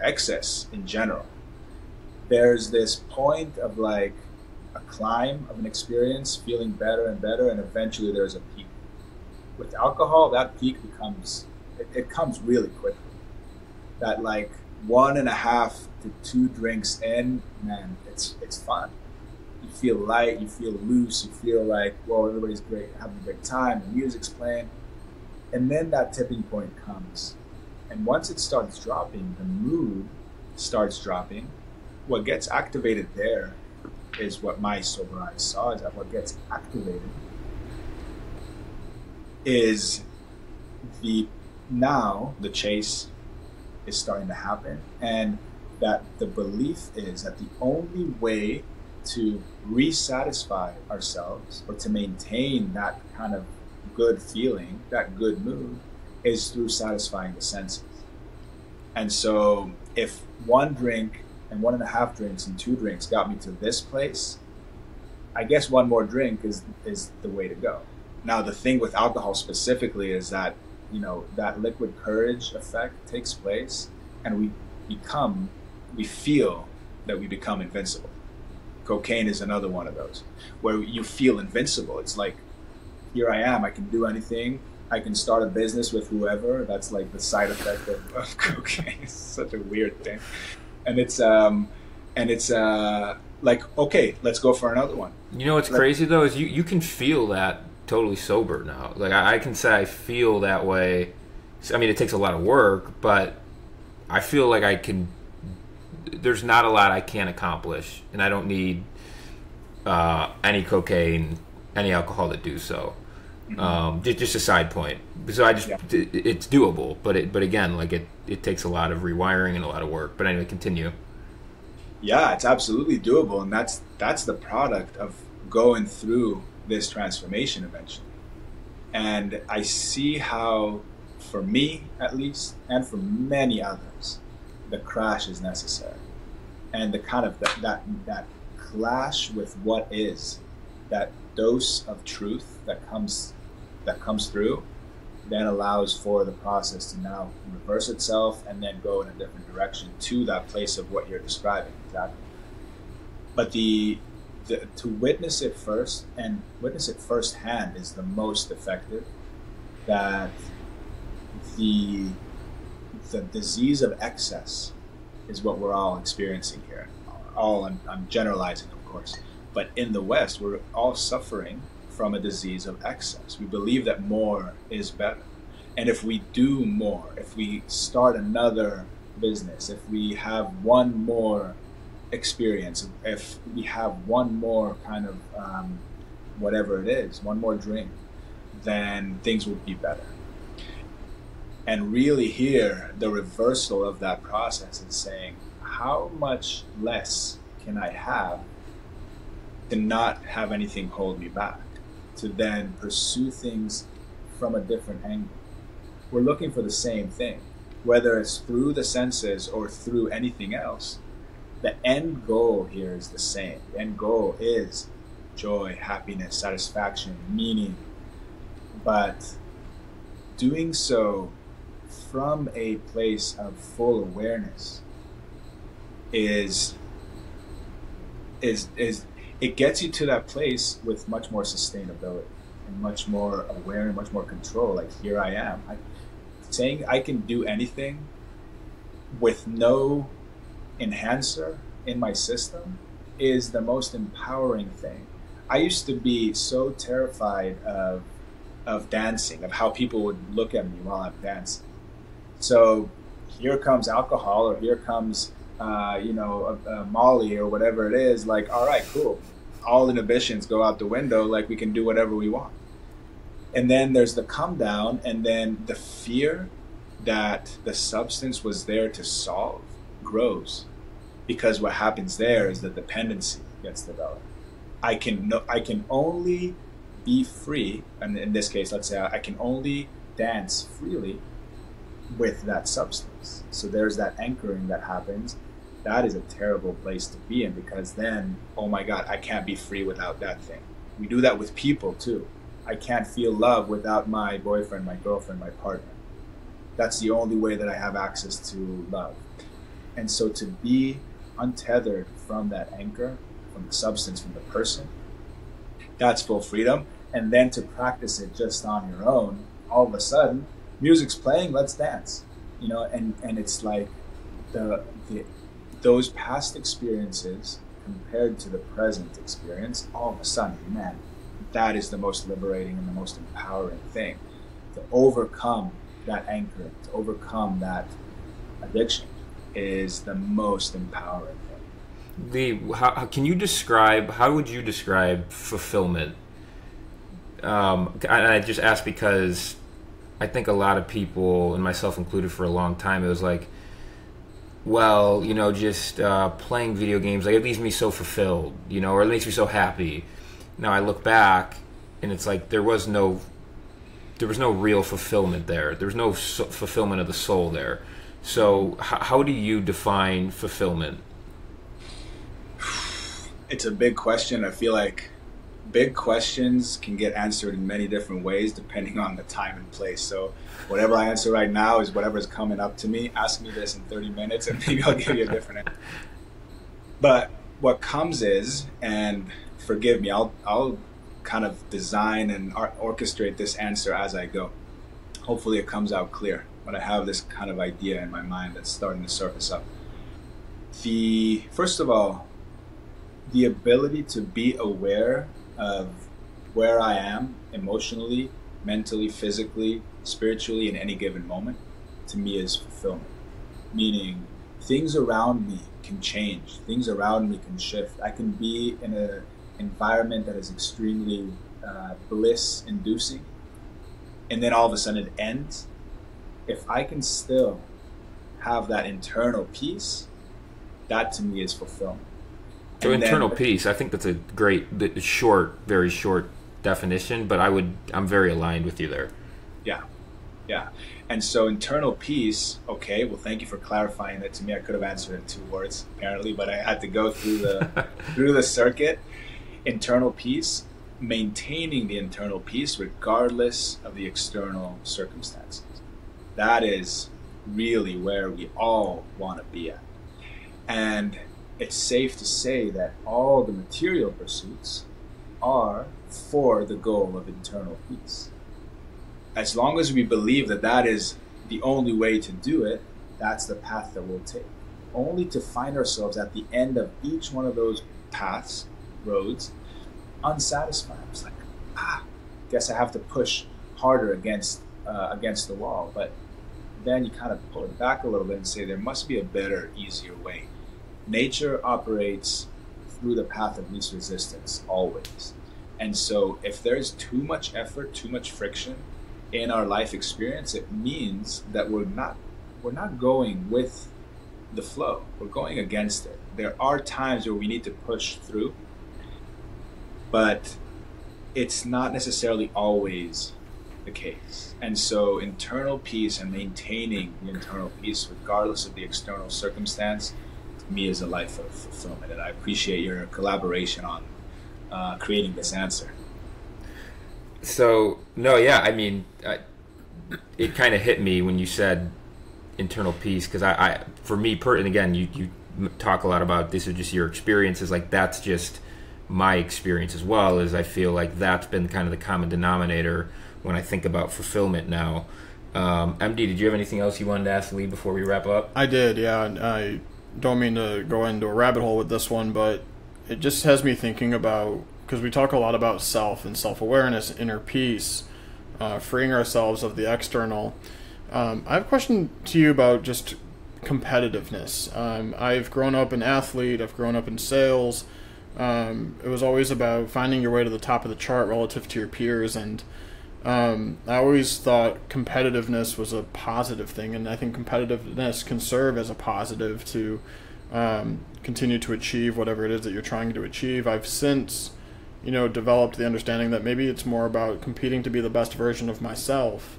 excess in general, there's this point of like a climb of an experience, feeling better and better, and eventually there's a peak. With alcohol, that peak it comes really quickly. That like 1.5 to 2 drinks in, man, it's fun. You feel light, you feel loose, you feel like, whoa, everybody's great, having a great time, the music's playing. And then that tipping point comes. And once it starts dropping, the mood starts dropping. What gets activated there is what my sober eyes saw, is that what gets activated is the chase is starting to happen, and that the belief is that the only way to re-satisfy ourselves or to maintain that kind of good feeling, that good mood, is through satisfying the senses. And so if 1 drink and 1.5 drinks and 2 drinks got me to this place, I guess 1 more drink is the way to go. Now, the thing with alcohol specifically is that, you know, that liquid courage effect takes place, and we feel that we become invincible. Cocaine is another one of those, where you feel invincible. It's like, here I am, I can do anything. I can start a business with whoever. That's like the side effect of cocaine. It's such a weird thing. And it's like, okay, let's go for another one.
You know what's crazy though is you can feel that totally sober now. Like I can say I feel that way. I mean, it takes a lot of work, but I feel like I can. There's not a lot I can't accomplish, and I don't need any cocaine, any alcohol to do so. Mm-hmm. Just a side point. So it's doable, but again, like it takes a lot of rewiring and a lot of work. But anyway, continue.
Yeah, it's absolutely doable, and that's the product of going through this transformation eventually. And I see how, for me at least, and for many others, the crash is necessary. And the kind of that clash with what is, that dose of truth that comes through, then allows for the process to now reverse itself and then go in a different direction to that place of what you're describing. Exactly. But to witness it first and witness it firsthand is the most effective. That the disease of excess is what we're all experiencing here. I'm generalizing, of course, but in the West, we're all suffering from a disease of excess. We believe that more is better. And if we do more, if we start another business, if we have one more experience, if we have one more kind of whatever it is, one more drink, then things will be better. And really here, the reversal of that process is saying, how much less can I have to not have anything hold me back, to then pursue things from a different angle? We're looking for the same thing, whether it's through the senses or through anything else. The end goal here is the same. The end goal is joy, happiness, satisfaction, meaning, but doing so from a place of full awareness is it gets you to that place with much more sustainability and much more awareness, much more control. Like, here I am. Saying I can do anything with no enhancer in my system is the most empowering thing. I used to be so terrified of dancing, of how people would look at me while I'm dancing. So here comes alcohol, or here comes Molly or whatever it is. Like, all right, cool. All inhibitions go out the window. Like, we can do whatever we want. And then there's the come down, and then the fear that the substance was there to solve grows, because what happens there is the dependency gets developed. I can only be free, and in this case, let's say I can only dance freely with that substance. So there's that anchoring that happens. That is a terrible place to be in, because then, oh my God, I can't be free without that thing. We do that with people too. I can't feel love without my boyfriend, my girlfriend, my partner. That's the only way that I have access to love. And so to be untethered from that anchor, from the substance, from the person, that's full freedom. And then to practice it just on your own, all of a sudden, music's playing, let's dance. And it's like those past experiences compared to the present experience, all of a sudden, man, that is the most liberating and the most empowering thing. To overcome that anchor, to overcome that addiction is the most empowering thing.
How would you describe fulfillment? I just ask because I think a lot of people, and myself included for a long time, it was like, well, just playing video games, like, it leaves me so fulfilled, or it makes me so happy. Now I look back, and it's like there was no real fulfillment there. There was no fulfillment of the soul there. So how do you define fulfillment?
It's a big question. I feel like big questions can get answered in many different ways depending on the time and place. So whatever I answer right now is whatever's coming up to me. Ask me this in 30 minutes and maybe I'll give you a different answer. But what comes is, and forgive me, I'll kind of design and orchestrate this answer as I go. Hopefully it comes out clear, but I have this kind of idea in my mind that's starting to surface up. First of all, the ability to be aware of where I am emotionally, mentally, physically, spiritually in any given moment, to me is fulfillment. Meaning, things around me can change, things around me can shift. I can be in an environment that is extremely bliss-inducing, and then all of a sudden it ends. If I can still have that internal peace, that to me is fulfillment.
So internal peace, I think that's a great, very short definition, but I'm very aligned with you there.
Yeah. Yeah. And so internal peace, okay, well, thank you for clarifying that to me. I could have answered in 2 words, apparently, but I had to go through the circuit. Internal peace, maintaining the internal peace regardless of the external circumstances. That is really where we all want to be at. And it's safe to say that all the material pursuits are for the goal of internal peace. As long as we believe that that is the only way to do it, that's the path that we'll take. Only to find ourselves at the end of each one of those paths, roads, unsatisfied. It's like, guess I have to push harder against the wall. But then you kind of pull it back a little bit and say there must be a better, easier way. Nature operates through the path of least resistance always. And so if there's too much effort, too much friction in our life experience, it means that we're not going with the flow. We're going against it. There are times where we need to push through, but it's not necessarily always the case. And so internal peace and maintaining the internal peace regardless of the external circumstance, to me, is a life of fulfillment. And I appreciate your collaboration on creating this answer.
So, no, yeah, I mean, it kind of hit me when you said internal peace, because I for me, and again, you talk a lot about this is just your experiences, like that's just my experience as well, is I feel like that's been kind of the common denominator when I think about fulfillment now. MD, did you have anything else you wanted to ask Lee before we wrap up?
I did, yeah. I don't mean to go into a rabbit hole with this one, but it just has me thinking about, because we talk a lot about self and self-awareness, inner peace, freeing ourselves of the external. I have a question to you about just competitiveness. I've grown up an athlete. I've grown up in sales. It was always about finding your way to the top of the chart relative to your peers, and I always thought competitiveness was a positive thing, and I think competitiveness can serve as a positive to continue to achieve whatever it is that you're trying to achieve. I've since developed the understanding that maybe it's more about competing to be the best version of myself.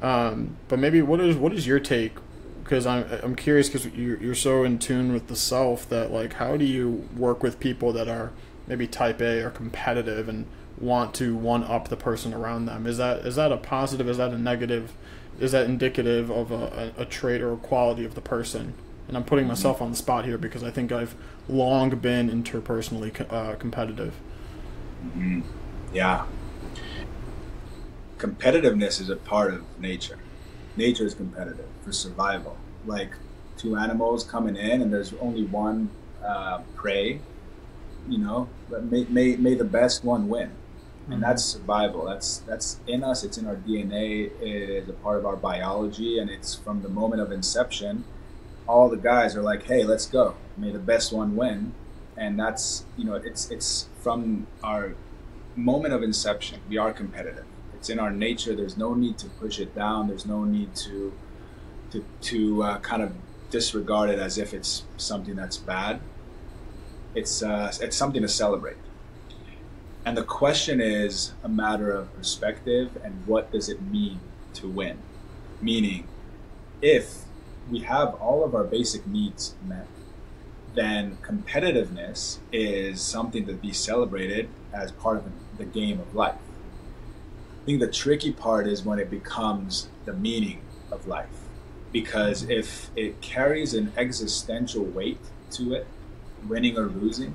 But maybe what is your take? Because I'm curious, because you're so in tune with the self that, like, how do you work with people that are maybe type A or competitive and want to one up the person around them? Is that a positive? Is that a negative? Is that indicative of a trait or a quality of the person? And I'm putting myself on the spot here because I think I've long been interpersonally competitive.
Mm-hmm. Yeah. Competitiveness is a part of nature. Nature is competitive for survival. Like 2 animals coming in and there's only one prey, but may the best one win. And that's survival. That's in us. It's in our DNA. It is a part of our biology, and it's from the moment of inception. All the guys are like, "Hey, let's go. May the best one win." And that's it's from our moment of inception. We are competitive. It's in our nature. There's no need to push it down. There's no need to kind of disregard it as if it's something that's bad. It's something to celebrate. And the question is a matter of perspective and what does it mean to win? Meaning, if we have all of our basic needs met, then competitiveness is something to be celebrated as part of the game of life. I think the tricky part is when it becomes the meaning of life. Because if it carries an existential weight to it, winning or losing,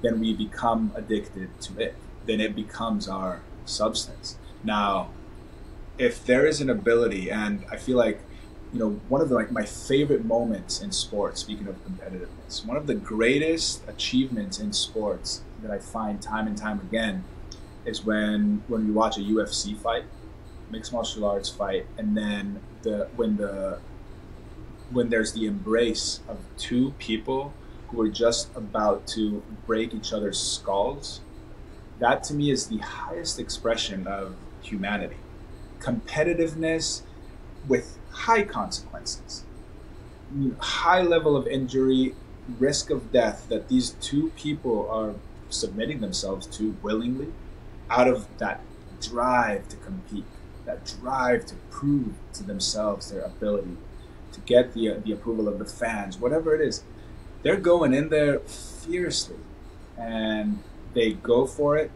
then we become addicted to it. Then it becomes our substance. Now, if there is an ability, and I feel like, one of my favorite moments in sports, speaking of competitiveness, one of the greatest achievements in sports that I find time and time again is when you watch a UFC fight, mixed martial arts fight, and then when there's the embrace of 2 people who are just about to break each other's skulls. That to me is the highest expression of humanity. Competitiveness with high consequences, high level of injury, risk of death that these 2 people are submitting themselves to willingly out of that drive to compete, that drive to prove to themselves their ability, to get the approval of the fans, whatever it is, they're going in there fiercely, and they go for it.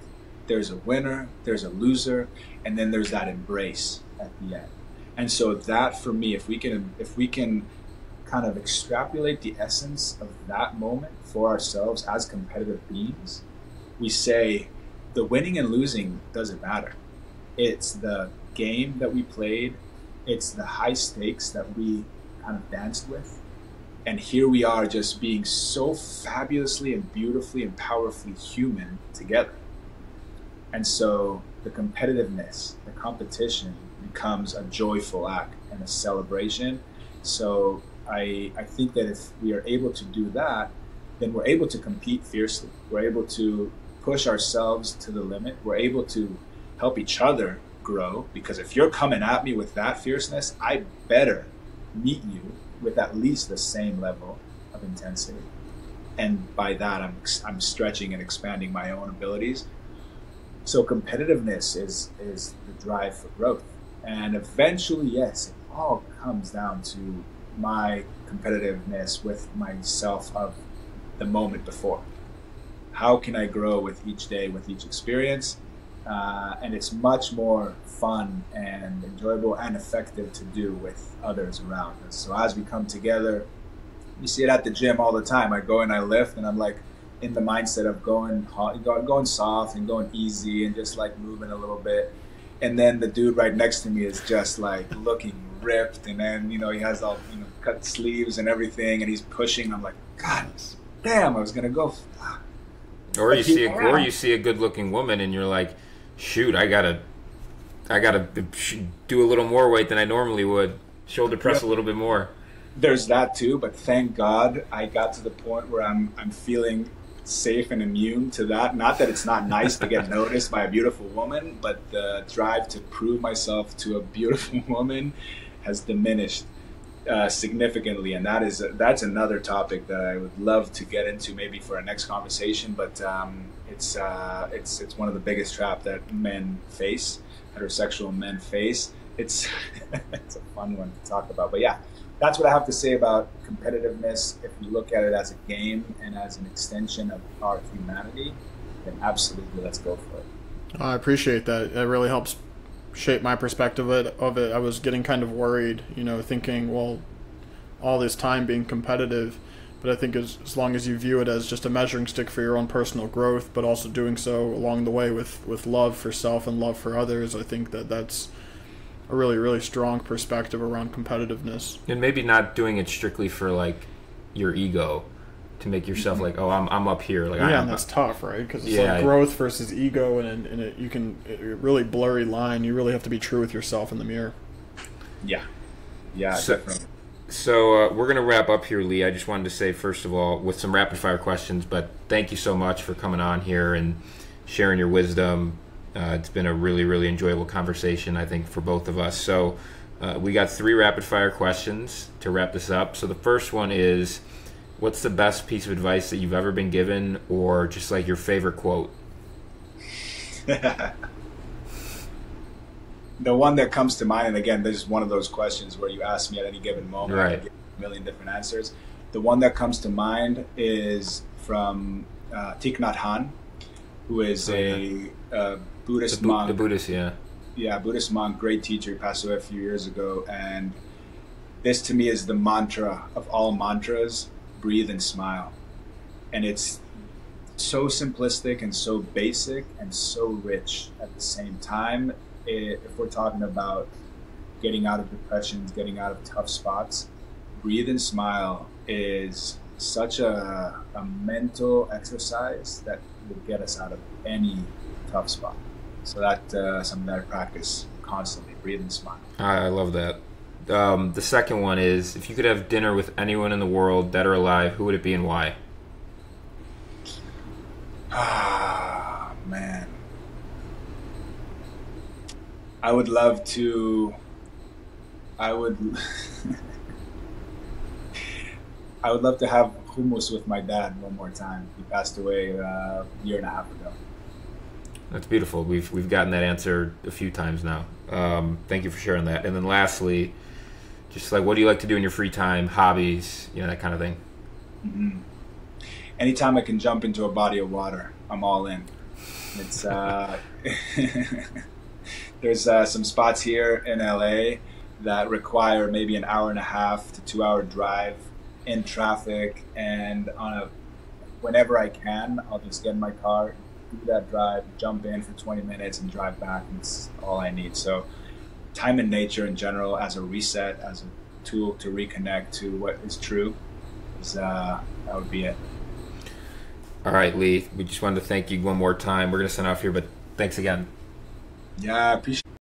There's a winner, there's a loser, and then there's that embrace at the end. And so that, for me, if we can kind of extrapolate the essence of that moment for ourselves as competitive beings, we say the winning and losing doesn't matter. It's the game that we played, it's the high stakes that we kind of danced with, and here we are just being so fabulously and beautifully and powerfully human together. And so the competitiveness, the competition becomes a joyful act and a celebration. So I think that if we are able to do that, then we're able to compete fiercely. We're able to push ourselves to the limit. We're able to help each other grow, because if you're coming at me with that fierceness, I better meet you with at least the same level of intensity. And by that, I'm stretching and expanding my own abilities. So competitiveness is the drive for growth. And eventually, yes, it all comes down to my competitiveness with myself of the moment before. How can I grow with each day, with each experience? And it's much more fun and enjoyable and effective to do with others around us. So as we come together, you see it at the gym all the time. I go and I lift, and I'm like in the mindset of going soft and going easy and just like moving a little bit. And then the dude right next to me is just like looking ripped, and then he has all cut sleeves and everything, and he's pushing. I'm like, God damn, I was gonna go.
Or you see a good-looking woman, and you're like, shoot, I gotta do a little more weight than I normally would. Shoulder press a little bit more.
There's that too, but thank God I got to the point where I'm feeling safe and immune to that. Not that it's not nice to get noticed by a beautiful woman, but the drive to prove myself to a beautiful woman has diminished significantly, and that's another topic that I would love to get into maybe for our next conversation. But it's one of the biggest traps that men face, heterosexual men face. It's it's a fun one to talk about. But yeah, that's what I have to say about competitiveness. If we look at it as a game and as an extension of our humanity, then absolutely, let's go for it.
I appreciate that. It really helps shape my perspective of it. I was getting kind of worried, thinking, well, all this time being competitive, but I think as long as you view it as just a measuring stick for your own personal growth, but also doing so along the way with love for self and love for others, I think that's a really, really strong perspective around competitiveness.
And maybe not doing it strictly for like your ego, to make yourself like, oh, I'm up here. Like,
and that's tough, right? Because it's like growth versus ego, and a really blurry line. You really have to be true with yourself in the mirror.
Yeah, definitely.
So we're going to wrap up here, Lee. I just wanted to say, first of all, with some rapid fire questions, but thank you so much for coming on here and sharing your wisdom. It's been a really, really enjoyable conversation, I think, for both of us. So we got 3 rapid fire questions to wrap this up. So the first one is, what's the best piece of advice that you've ever been given, or just like your favorite quote?
The one that comes to mind, and again, this is one of those questions where you ask me at any given moment,
right.
I give a million different answers. The one that comes to mind is from Thich Nhat Hanh, who is a Buddhist monk.
The Buddhist,
Yeah, Buddhist monk, great teacher. He passed away a few years ago. And this to me is the mantra of all mantras: breathe and smile. And it's so simplistic and so basic and so rich at the same time. If we're talking about getting out of depressions, getting out of tough spots, breathe and smile is such a mental exercise that will get us out of any tough spot. So that's something that I practice constantly: breathe and smile.
I love that. The second one is, if you could have dinner with anyone in the world, dead or alive, who would it be and why?
Ah, man. I would love to. I would love to have hummus with my dad one more time. He passed away a year and a half ago.
That's beautiful. We've gotten that answer a few times now. Thank you for sharing that. And then lastly, just like, what do you like to do in your free time, hobbies, that kind of thing?
Mm-hmm. Anytime I can jump into a body of water, I'm all in. It's there's some spots here in LA that require maybe an hour and a half to 2 hour drive in traffic, and whenever I can, I'll just get in my car, do that drive, jump in for 20 minutes and drive back. It's all I need. So time in nature in general, as a reset, as a tool to reconnect to what is true, that would be it.
All right, Lee, we just wanted to thank you one more time. We're going to sign off here, but thanks again.
Yeah, I appreciate it.